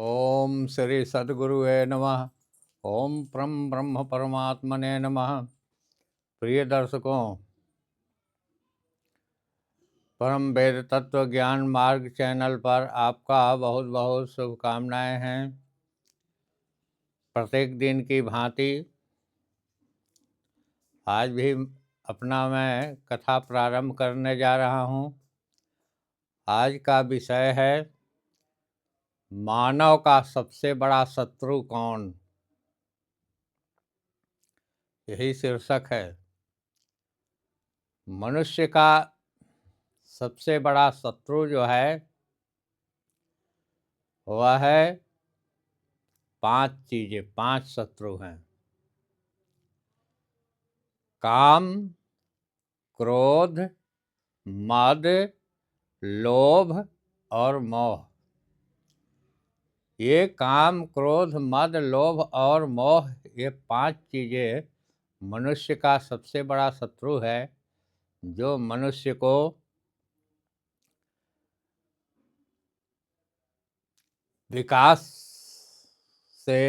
ओम श्री सद्गुरुवे नमः। ओम परम ब्रह्म परमात्मने नमः। प्रिय दर्शकों, परम वेद तत्व ज्ञान मार्ग चैनल पर आपका बहुत बहुत शुभकामनाएं हैं। प्रत्येक दिन की भांति आज भी अपना मैं कथा प्रारंभ करने जा रहा हूं। आज का विषय है मानव का सबसे बड़ा शत्रु कौन। यही शीर्षक है। मनुष्य का सबसे बड़ा शत्रु जो है वह है 5 चीजें, 5 शत्रु हैं। काम, क्रोध, मद, लोभ और मोह। ये काम, क्रोध, मद, लोभ और मोह, ये 5 चीजें मनुष्य का सबसे बड़ा शत्रु है, जो मनुष्य को विकास से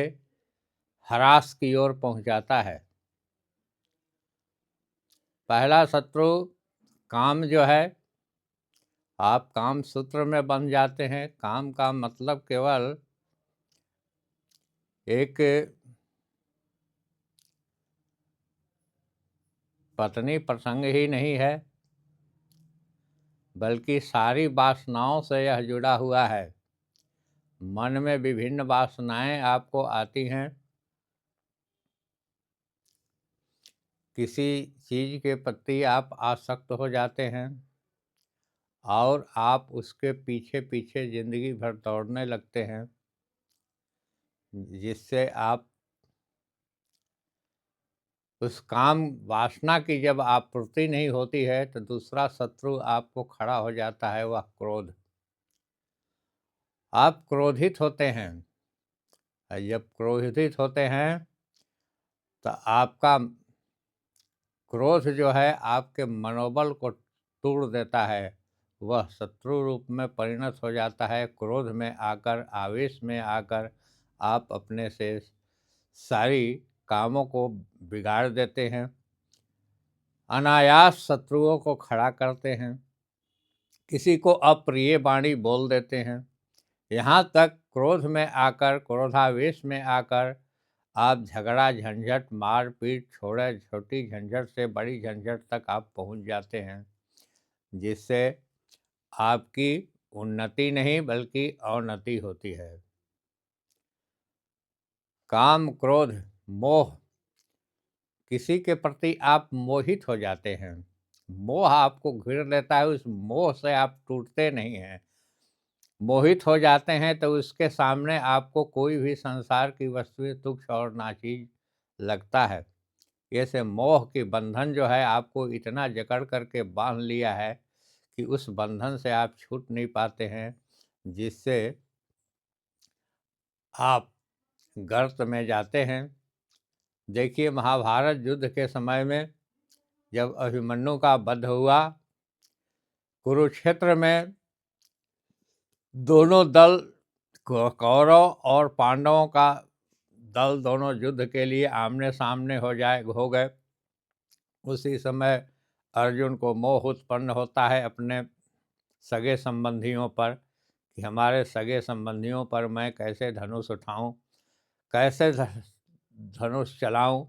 ह्रास की ओर पहुंचाता है। पहला शत्रु काम जो है, आप काम सूत्र में बंध जाते हैं। काम का मतलब केवल एक पत्नी प्रसंग ही नहीं है, बल्कि सारी वासनाओं से यह जुड़ा हुआ है। मन में विभिन्न वासनाएं आपको आती हैं। किसी चीज़ के प्रति आप आसक्त हो जाते हैं और आप उसके पीछे पीछे ज़िंदगी भर दौड़ने लगते हैं, जिससे आप उस काम वासना की जब आपूर्ति नहीं होती है तो दूसरा शत्रु आपको खड़ा हो जाता है, वह क्रोध। आप क्रोधित होते हैं, और जब क्रोधित होते हैं तो आपका क्रोध जो है आपके मनोबल को तोड़ देता है। वह शत्रु रूप में परिणत हो जाता है। क्रोध में आकर, आवेश में आकर आप अपने से सारी कामों को बिगाड़ देते हैं, अनायास शत्रुओं को खड़ा करते हैं, किसी को अप्रिय वाणी बोल देते हैं। यहाँ तक क्रोध में आकर, क्रोधावेश में आकर आप झगड़ा, झंझट, मारपीट, छोड़े छोटी झंझट से बड़ी झंझट तक आप पहुँच जाते हैं, जिससे आपकी उन्नति नहीं बल्कि अवनति होती है। काम, क्रोध, मोह, किसी के प्रति आप मोहित हो जाते हैं। मोह आपको घेर लेता है, उस मोह से आप टूटते नहीं हैं। मोहित हो जाते हैं तो उसके सामने आपको कोई भी संसार की वस्तुएं तुच्छ और नाचीज लगता है। ऐसे मोह के बंधन जो है आपको इतना जकड़ करके बांध लिया है कि उस बंधन से आप छूट नहीं पाते हैं, जिससे आप गर्त में जाते हैं। देखिए, महाभारत युद्ध के समय में जब अभिमन्यु का वध हुआ, कुरुक्षेत्र में दोनों दल, कौरव और पांडवों का दल, दोनों युद्ध के लिए आमने सामने हो गए। उसी समय अर्जुन को मोह उत्पन्न होता है अपने सगे संबंधियों पर, कि हमारे सगे संबंधियों पर मैं कैसे धनुष उठाऊं, कैसे धनुष चलाऊं।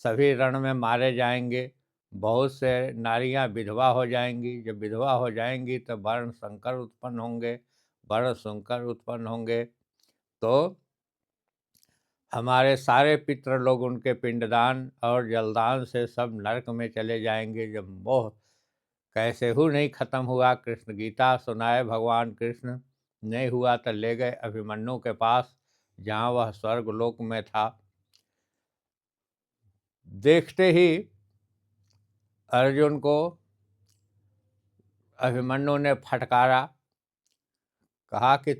सभी रण में मारे जाएंगे, बहुत से नारियां विधवा हो जाएंगी। जब विधवा हो जाएंगी तो वर्ण संकर उत्पन्न होंगे, वर्ण संकर उत्पन्न होंगे तो हमारे सारे पितृ लोग उनके पिंडदान और जलदान से सब नरक में चले जाएंगे। जब मोह कैसे हु नहीं खत्म हुआ, कृष्ण गीता सुनाए भगवान कृष्ण, नहीं हुआ तो ले गए अभिमन्यु के पास, जहाँ वह स्वर्ग लोक में था। देखते ही अर्जुन को अभिमन्यु ने फटकारा, कहा कि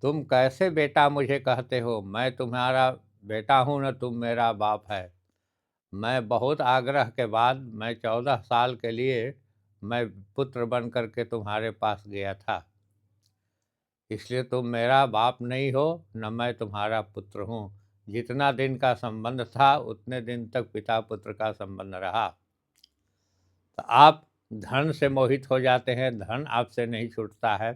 तुम कैसे बेटा मुझे कहते हो? मैं तुम्हारा बेटा हूँ न तुम मेरा बाप है। मैं बहुत आग्रह के बाद, मैं 14 साल के लिए मैं पुत्र बन करके तुम्हारे पास गया था। इसलिए तुम मेरा बाप नहीं हो, न मैं तुम्हारा पुत्र हूँ। जितना दिन का संबंध था उतने दिन तक पिता पुत्र का संबंध रहा। तो आप धन से मोहित हो जाते हैं, धन आपसे नहीं छूटता है,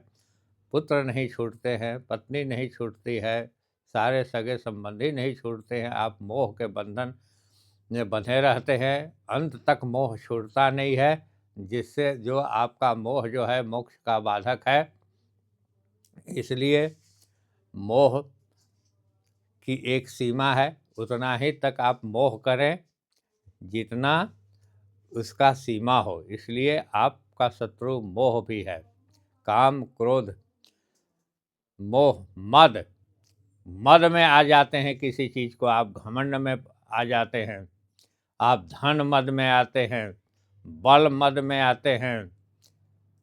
पुत्र नहीं छूटते हैं, पत्नी नहीं छूटती है, सारे सगे संबंधी नहीं छूटते हैं, आप मोह के बंधन में बंधे रहते हैं, अंत तक मोह छूटता नहीं है, जिससे जो आपका मोह जो है मोक्ष का बाधक है। इसलिए मोह की एक सीमा है, उतना ही तक आप मोह करें जितना उसका सीमा हो। इसलिए आपका शत्रु मोह भी है। काम, क्रोध, मोह, मद, मद में आ जाते हैं, किसी चीज़ को आप घमंड में आ जाते हैं, आप धन मद में आते हैं, बल मद में आते हैं,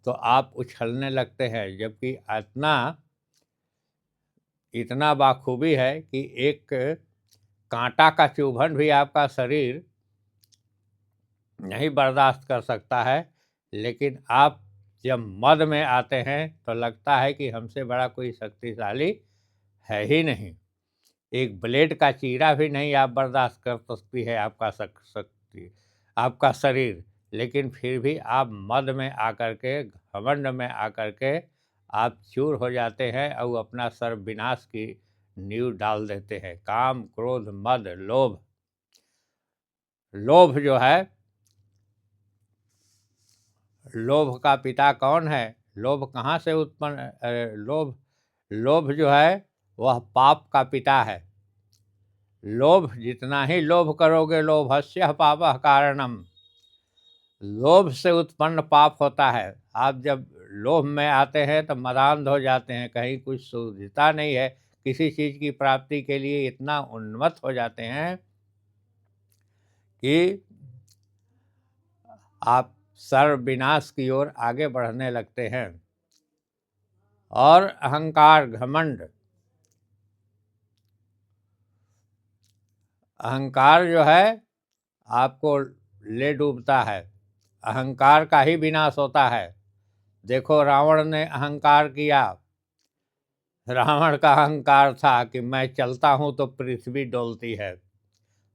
तो आप उछलने लगते हैं। जबकि इतना बाखूबी है कि एक कांटा का चुभन भी आपका शरीर नहीं बर्दाश्त कर सकता है, लेकिन आप जब मद में आते हैं तो लगता है कि हमसे बड़ा कोई शक्तिशाली है ही नहीं। एक ब्लेड का चीरा भी नहीं आप बर्दाश्त कर सकती है आपका शक्ति, आपका शरीर, लेकिन फिर भी आप मद में आकर के, घमंड में आकर के आप चूर हो जाते हैं और अपना सर्वविनाश की नींव डाल देते हैं। काम, क्रोध, मद, लोभ। लोभ जो है, लोभ का पिता कौन है? लोभ कहाँ से उत्पन्न? लोभ जो है वह पाप का पिता है। लोभ, जितना ही लोभ करोगे, लोभस्य पापः कारणम, लोभ से उत्पन्न पाप होता है। आप जब लोभ में आते हैं तो मदान्ध हो जाते हैं, कहीं कुछ सूझता नहीं है, किसी चीज़ की प्राप्ति के लिए इतना उन्मत्त हो जाते हैं कि आप सर्वविनाश की ओर आगे बढ़ने लगते हैं। और अहंकार, घमंड, अहंकार जो है आपको ले डूबता है, अहंकार का ही विनाश होता है। देखो, रावण ने अहंकार किया। रावण का अहंकार था कि मैं चलता हूँ तो पृथ्वी डोलती है,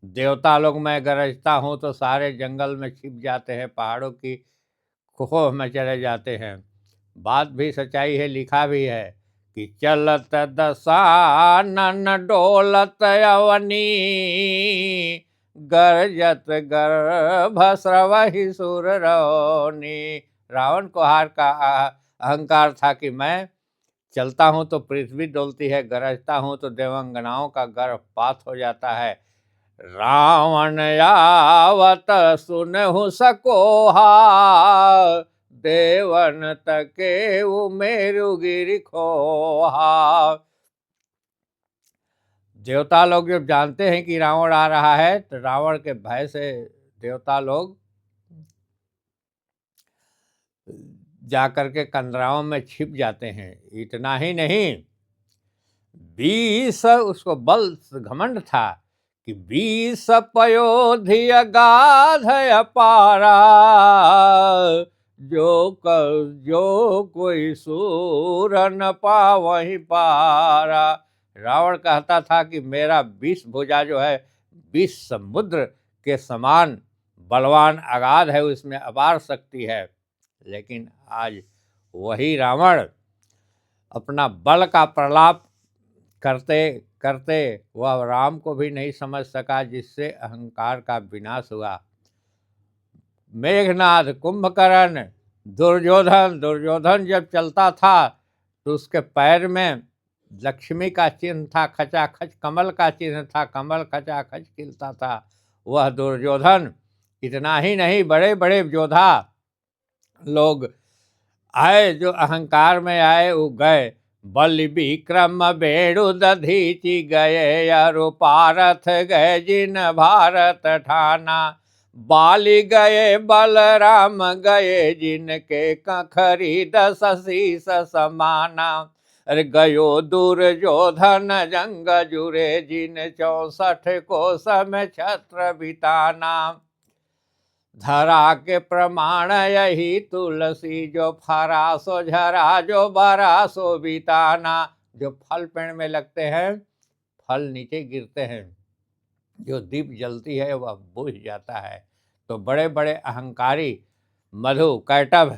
देवता लोग मैं गरजता हूँ तो सारे जंगल में छिप जाते हैं, पहाड़ों की खोह में चले जाते हैं। बात भी सच्चाई है, लिखा भी है कि चलत दशानन डोलत अवनी, गरजत गर्भ स्रवहि सुर रौनी। रावण को हार का अहंकार था कि मैं चलता हूँ तो पृथ्वी डोलती है, गरजता हूँ तो देवांगनाओं का गर्भपात हो जाता है। रावण आवत सुनहु सकोहा, देवन तके उमेरु गिरि खोहा। देवता लोग जब जानते हैं कि रावण आ रहा है तो रावण के भय से देवता लोग जाकर के कंदराओं में छिप जाते हैं। इतना ही नहीं, 20 उसको बल घमंड था कि 20 पयोधि अगाध अपारा, जो कोई सूर न पावहि पारा। रावण कहता था कि मेरा 20 भुजा जो है 20 समुद्र के समान बलवान अगाध है, उसमें अपार शक्ति है। लेकिन आज वही रावण अपना बल का प्रलाप करते करते वह राम को भी नहीं समझ सका, जिससे अहंकार का विनाश हुआ। मेघनाद, कुंभकर्ण, दुर्योधन जब चलता था तो उसके पैर में लक्ष्मी का चिन्ह था, खचाखच कमल का चिन्ह था, कमल खचाखच खिलता था वह दुर्योधन। इतना ही नहीं, बड़े बड़े योद्धा लोग आए, जो अहंकार में आए वो गए। बलि विक्रम बेणु दधीचि गए, अरु पारथ गए जिन भारत ठाना। बाली गए बलराम गए, जिनके कखरी 10 शीस समाना। अरे गयो दुर्योधन जंग जुरे, जिन 64 कोस में छत्र बिताना। धरा के प्रमाण यही तुलसी, जो फरा सो झरा, जो बरा सो बिताना। जो फल पेड़ में लगते हैं, फल नीचे गिरते हैं, जो दीप जलती है वह बुझ जाता है। तो बड़े बड़े अहंकारी मधु, कैटभ,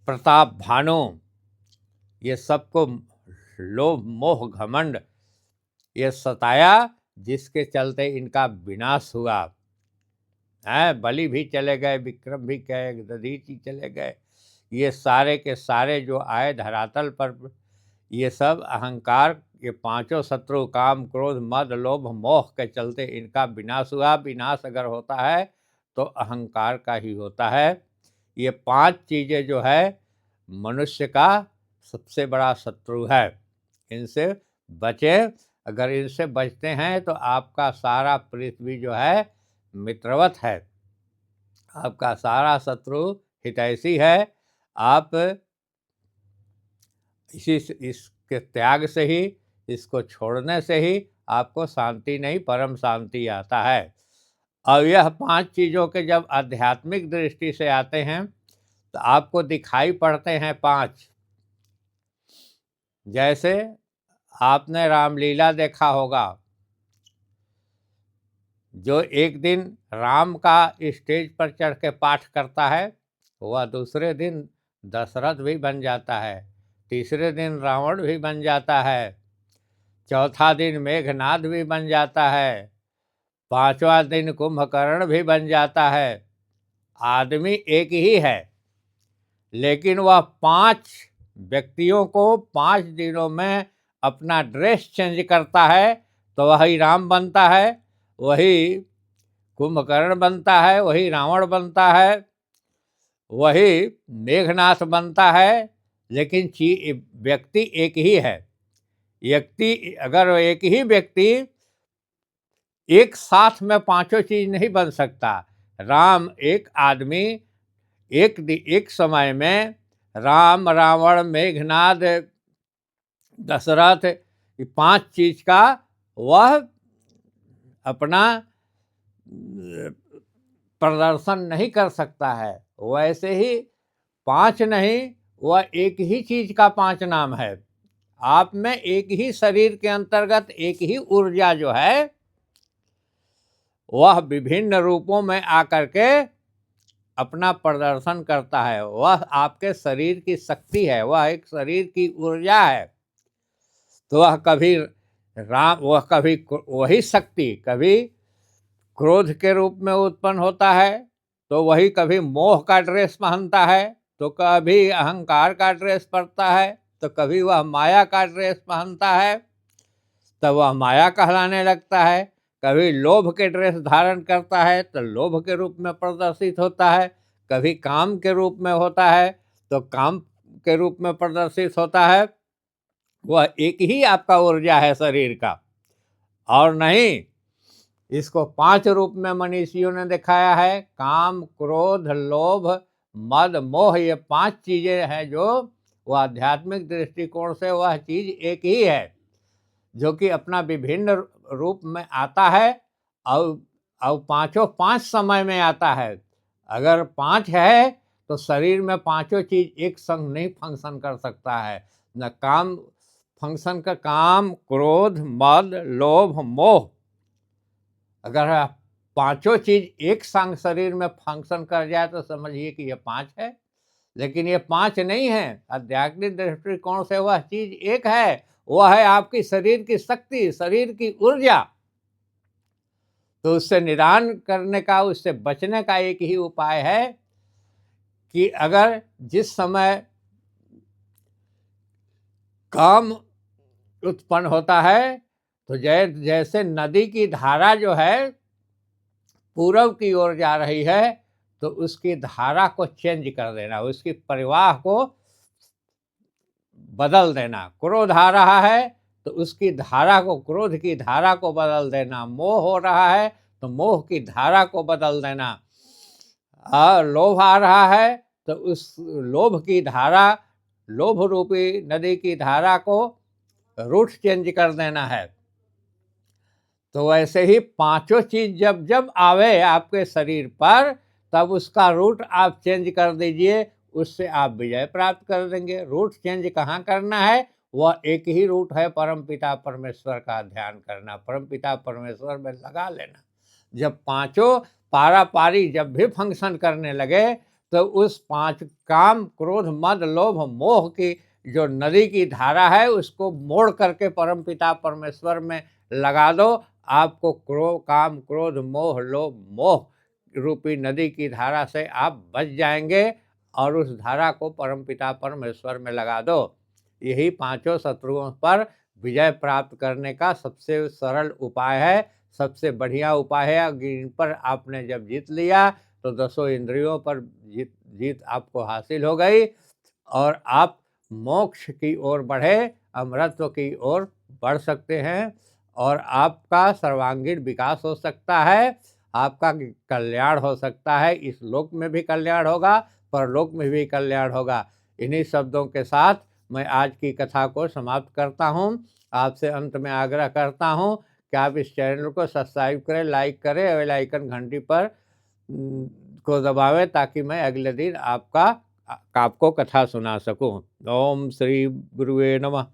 प्रताप, भानु, ये सबको लोभ मोह घमंड ये सताया, जिसके चलते इनका विनाश हुआ है। बलि भी चले गए, विक्रम भी गए, दधीचि चले गए, ये सारे के सारे जो आए धरातल पर, ये सब अहंकार, ये पांचों शत्रु काम क्रोध मद लोभ मोह के चलते इनका विनाश हुआ। विनाश अगर होता है तो अहंकार का ही होता है। ये पांच चीज़ें जो है मनुष्य का सबसे बड़ा शत्रु है। इनसे बचें। अगर इनसे बचते हैं तो आपका सारा पृथ्वी जो है मित्रवत है, आपका सारा शत्रु हितैषी है। आप इसके त्याग से ही, इसको छोड़ने से ही आपको शांति नहीं परम शांति आता है। अब यह पांच चीज़ों के जब आध्यात्मिक दृष्टि से आते हैं तो आपको दिखाई पड़ते हैं पांच। जैसे आपने रामलीला देखा होगा, जो एक दिन राम का स्टेज पर चढ़ के पाठ करता है, वह दूसरे दिन दशरथ भी बन जाता है, तीसरे दिन रावण भी बन जाता है, चौथा दिन मेघनाद भी बन जाता है, पांचवा दिन कुंभकर्ण भी बन जाता है। आदमी एक ही है, लेकिन वह पांच व्यक्तियों को 5 दिनों में अपना ड्रेस चेंज करता है, तो वही राम बनता है, वही कुंभकर्ण बनता है, वही रावण बनता है, वही मेघनाथ बनता है। लेकिन व्यक्ति एक ही है। व्यक्ति अगर एक ही व्यक्ति एक साथ में पांचों चीज नहीं बन सकता। राम एक आदमी एक समय में राम, रावण, मेघनाद, दशरथ, ये 5 चीज का वह अपना प्रदर्शन नहीं कर सकता है। वैसे ही 5 नहीं, वह एक ही चीज का 5 नाम है। आप में एक ही शरीर के अंतर्गत एक ही ऊर्जा जो है, वह विभिन्न रूपों में आकर के अपना प्रदर्शन करता है। वह आपके शरीर की शक्ति है, वह एक शरीर की ऊर्जा है। तो वह कभी वही शक्ति कभी क्रोध के रूप में उत्पन्न होता है, तो वही कभी मोह का ड्रेस पहनता है, तो कभी अहंकार का ड्रेस पहनता है, तो कभी वह माया का ड्रेस पहनता है, तब वह माया कहलाने लगता है। कभी लोभ के ड्रेस धारण करता है तो लोभ के रूप में प्रदर्शित होता है, कभी काम के रूप में होता है तो काम के रूप में प्रदर्शित होता है। वह एक ही आपका ऊर्जा है शरीर का, और नहीं। इसको 5 रूप में मनीषियों ने दिखाया है। काम, क्रोध, लोभ, मद, मोह, ये 5 चीजें हैं जो वह आध्यात्मिक दृष्टिकोण से वह चीज एक ही है, जो कि अपना विभिन्न रूप में आता है। और पांचों 5 समय में आता है। अगर 5 है तो शरीर में पांचों चीज एक संग नहीं फंक्शन कर सकता है। न काम फंक्शन का, काम, क्रोध, मद, लोभ, मोह, अगर पांचों चीज एक संग शरीर में फंक्शन कर जाए तो समझिए कि ये 5 है। लेकिन ये 5 नहीं है। आध्यात्मिक दृष्टिकोण से वह चीज एक है, वह है आपकी शरीर की शक्ति, शरीर की ऊर्जा। तो उससे निदान करने का, उससे बचने का एक ही उपाय है कि अगर जिस समय काम उत्पन्न होता है, तो जैसे नदी की धारा जो है पूरब की ओर जा रही है, तो उसकी धारा को चेंज कर देना, उसकी प्रवाह को बदल देना। क्रोध आ रहा है तो उसकी धारा को, क्रोध की धारा को बदल देना। मोह हो रहा है तो मोह की धारा को बदल देना। लोभ आ रहा है तो उस लोभ की धारा, लोभ रूपी नदी की धारा को रूट चेंज कर देना है। तो वैसे ही पांचों चीज जब जब आवे आपके शरीर पर, तब उसका रूट आप चेंज कर दीजिए, उससे आप विजय प्राप्त कर देंगे। रूट चेंज कहाँ करना है? वह एक ही रूट है, परमपिता परमेश्वर का ध्यान करना, परमपिता परमेश्वर में लगा लेना। जब पांचों पारा-पारी जब भी फंक्शन करने लगे, तो उस पांच काम, क्रोध, मद, लोभ, मोह की जो नदी की धारा है, उसको मोड़ करके परमपिता परमेश्वर में लगा दो। आपको काम, क्रोध, मोह, लोभ, मोह रूपी नदी की धारा से आप बच जाएंगे, और उस धारा को परमपिता परमेश्वर में लगा दो। यही पांचों शत्रुओं पर विजय प्राप्त करने का सबसे सरल उपाय है, सबसे बढ़िया उपाय है। इन पर आपने जब जीत लिया, तो दसों इंद्रियों पर जीत आपको हासिल हो गई, और आप मोक्ष की ओर बढ़े, अमरत्व की ओर बढ़ सकते हैं, और आपका सर्वांगीण विकास हो सकता है, आपका कल्याण हो सकता है। इस लोक में भी कल्याण होगा, परलोक में भी कल्याण होगा। इन्हीं शब्दों के साथ मैं आज की कथा को समाप्त करता हूँ। आपसे अंत में आग्रह करता हूँ कि आप इस चैनल को सब्सक्राइब करें, लाइक करें, बेल आइकन घंटी पर को दबावें, ताकि मैं अगले दिन आपको कथा सुना सकूं। ओम श्री गुरुवे नमः।